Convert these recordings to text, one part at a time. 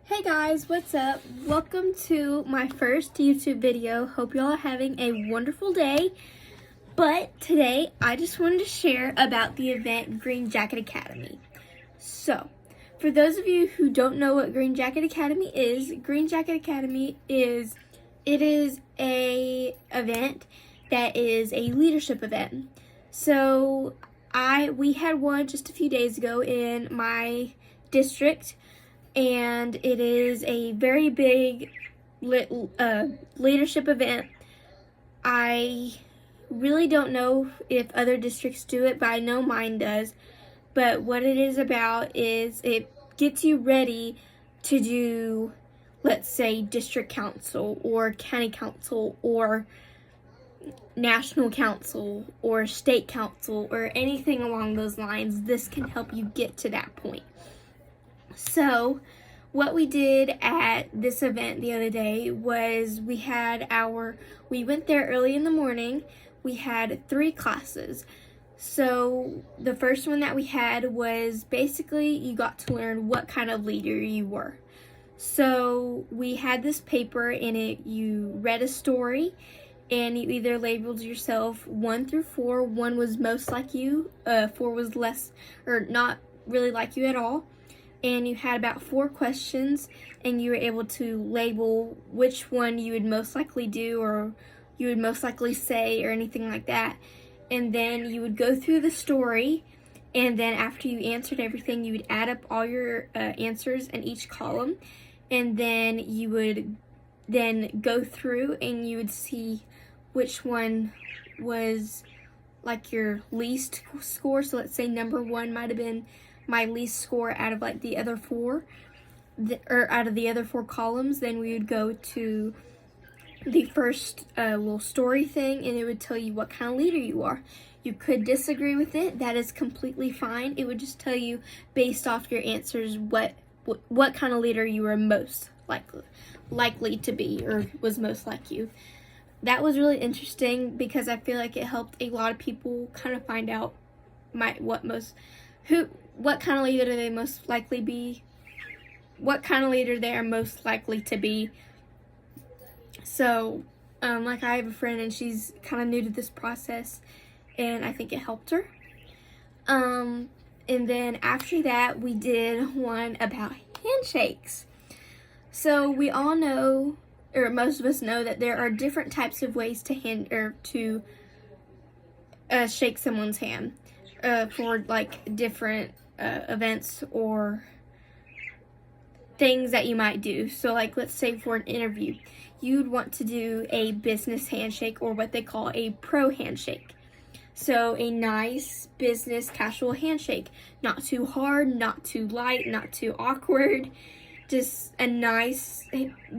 Hey guys, what's up? Welcome to my first YouTube video. Hope y'all are having a wonderful day. But today I just wanted to share about the event Green Jacket Academy. So, for those of you who don't know what Green Jacket Academy is, Green Jacket Academy is a event that is a leadership event. So, we had one just a few days ago in my district. And it is a very big leadership event. I really don't know if other districts do it, but I know mine does. But what it is about is it gets you ready to do, let's say, district council or county council or national council or state council or anything along those lines. This can help you get to that point. So, what we did at this event the other day was we went there early in the morning. We had 3 classes. So, the first one that we had was basically you got to learn what kind of leader you were. So, we had this paper in it, you read a story and you either labeled yourself 1 through 4. 1 was most like you, 4 was less or not really like you at all. And you had about 4 questions, and you were able to label which one you would most likely do or you would most likely say or anything like that. And then you would go through the story, and then after you answered everything, you would add up all your answers in each column, and then you would then go through and you would see which one was like your least score. So let's say number 1 might have been my least score out of like the other 4, or out of the other 4 columns. Then we would go to the first little story thing, and it would tell you what kind of leader you are. You could disagree with it. That is completely fine. It would just tell you based off your answers what kind of leader you were most likely to be or was most like you. That was really interesting because I feel like it helped a lot of people kind of find out what kind of leader they most likely be, what kind of leader they are most likely to be. So, like I have a friend and she's kind of new to this process, and I think it helped her. And then after that, we did one about handshakes. So we all know, or most of us know, that there are different types of ways to shake someone's hand for like different events or things that you might do. So like, let's say for an interview, you'd want to do a business handshake or what they call a pro handshake. So a nice business casual handshake, not too hard, not too light, not too awkward, just a nice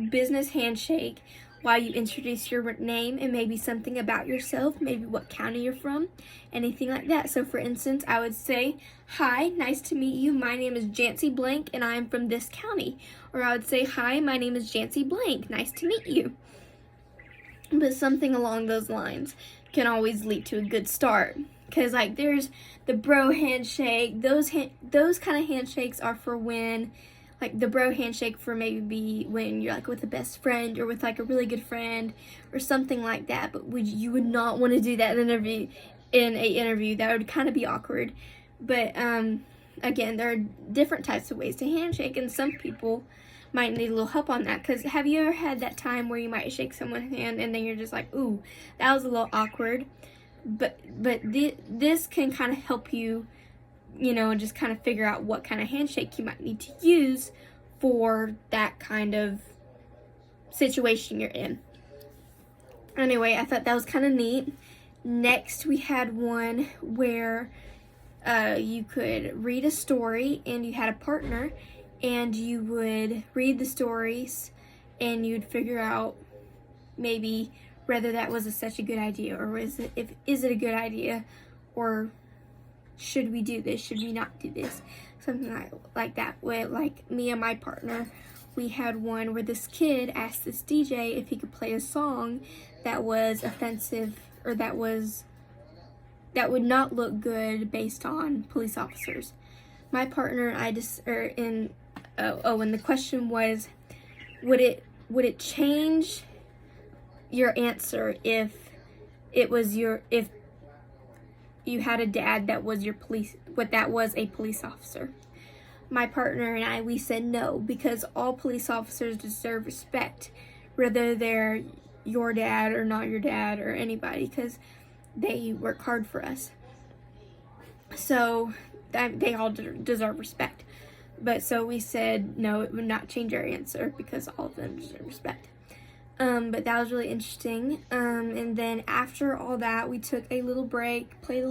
business handshake while you introduce your name and maybe something about yourself, maybe what county you're from, anything like that. So for instance, I would say, "Hi, nice to meet you. My name is Jancy Blank and I am from this county." Or I would say, "Hi, my name is Jancy Blank. Nice to meet you." But something along those lines can always lead to a good start. Because like there's the bro handshake, those kind of handshakes are for when, like the bro handshake for maybe when you're like with a best friend or with like a really good friend or something like that. But you would not want to do that in an interview. That would kind of be awkward. But again, there are different types of ways to handshake, and some people might need a little help on that. Because have you ever had that time where you might shake someone's hand and then you're just like, "Ooh, that was a little awkward." But this can kind of help you, just kind of figure out what kind of handshake you might need to use for that kind of situation you're in. Anyway, I thought that was kind of neat. Next, we had one where you could read a story and you had a partner, and you would read the stories and you'd figure out maybe whether that was such a good idea, or is it a good idea, or should we do this? Should we not do this? Something like that. With like me and my partner, we had one where this kid asked this DJ if he could play a song that was offensive or that would not look good based on police officers. My partner and I and the question was, would it change your answer if you had a dad that was a police officer? My partner and I, we said no, because all police officers deserve respect, whether they're your dad or not your dad or anybody, because they work hard for us. So they all deserve respect. But so we said no, it would not change our answer because all of them deserve respect. But that was really interesting. And then after all that, we took a little break, played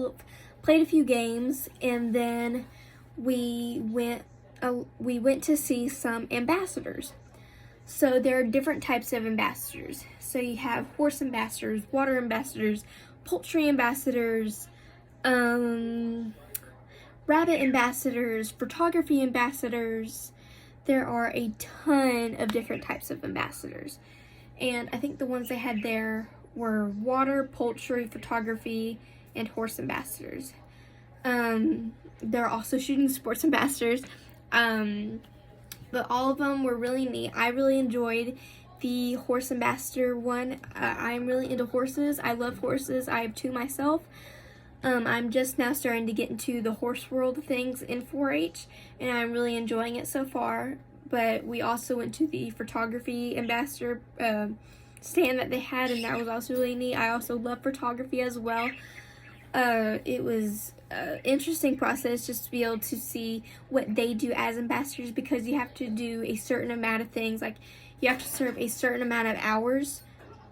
a few games, and then we went to see some ambassadors. So there are different types of ambassadors. So you have horse ambassadors, water ambassadors, poultry ambassadors, rabbit ambassadors, photography ambassadors. There are a ton of different types of ambassadors. And I think the ones they had there were water, poultry, photography, and horse ambassadors. There are also shooting sports ambassadors. But all of them were really neat. I really enjoyed the horse ambassador one. I'm really into horses. I love horses. I have 2 myself. I'm just now starting to get into the horse world things in 4-H, and I'm really enjoying it so far. But we also went to the photography ambassador stand that they had, and that was also really neat. I also love photography as well. It was an interesting process just to be able to see what they do as ambassadors, because you have to do a certain amount of things. Like, you have to serve a certain amount of hours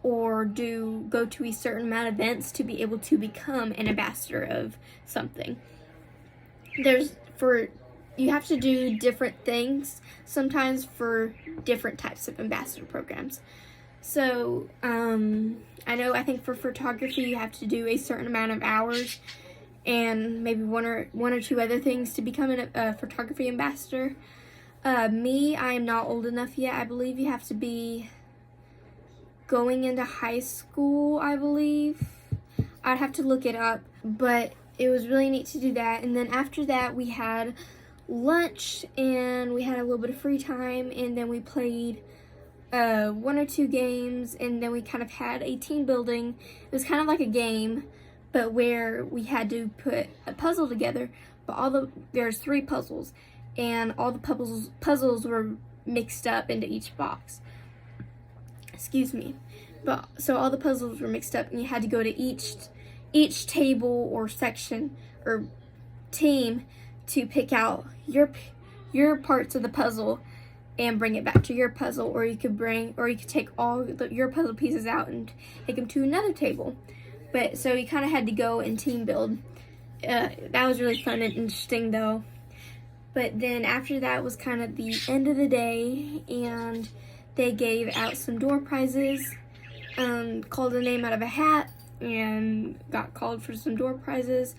or go to a certain amount of events to be able to become an ambassador of something. You have to do different things sometimes for different types of ambassador programs. So, I think for photography you have to do a certain amount of hours and maybe one or two other things to become a photography ambassador. I am not old enough yet. I believe you have to be going into high school, I believe. I'd have to look it up, but it was really neat to do that. And then after that, we had lunch and we had a little bit of free time, and then we played 1 or 2 games, and then we kind of had a team building. It was kind of like a game, but where we had to put a puzzle together. But there's 3 puzzles, and all the puzzles were mixed up into each box. Excuse me. But so all the puzzles were mixed up, and you had to go to each table or section or team to pick out your parts of the puzzle and bring it back to your puzzle, or you could take all your puzzle pieces out and take them to another table. But so you kind of had to go and team build. That was really fun and interesting though. But then after that was kind of the end of the day, and they gave out some door prizes, called a name out of a hat, and got called for some door prizes.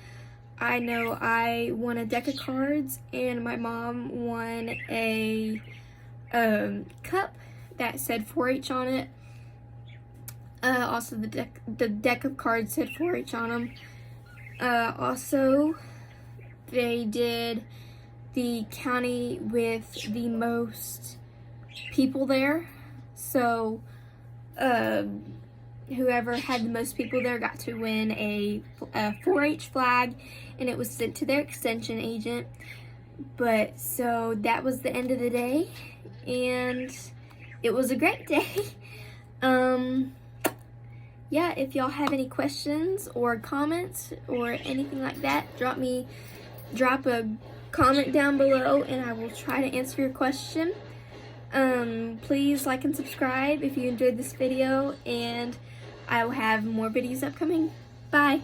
I know I won a deck of cards, and my mom won a cup that said 4-H on it. Also, the deck of cards said 4-H on them. Also, they did the county with the most people there. So, whoever had the most people there got to win a 4-H flag, and it was sent to their extension agent. But so that was the end of the day, and it was a great day. Yeah, if y'all have any questions or comments or anything like that, drop a comment down below and I will try to answer your question. Please like and subscribe if you enjoyed this video, and I will have more videos upcoming. Bye!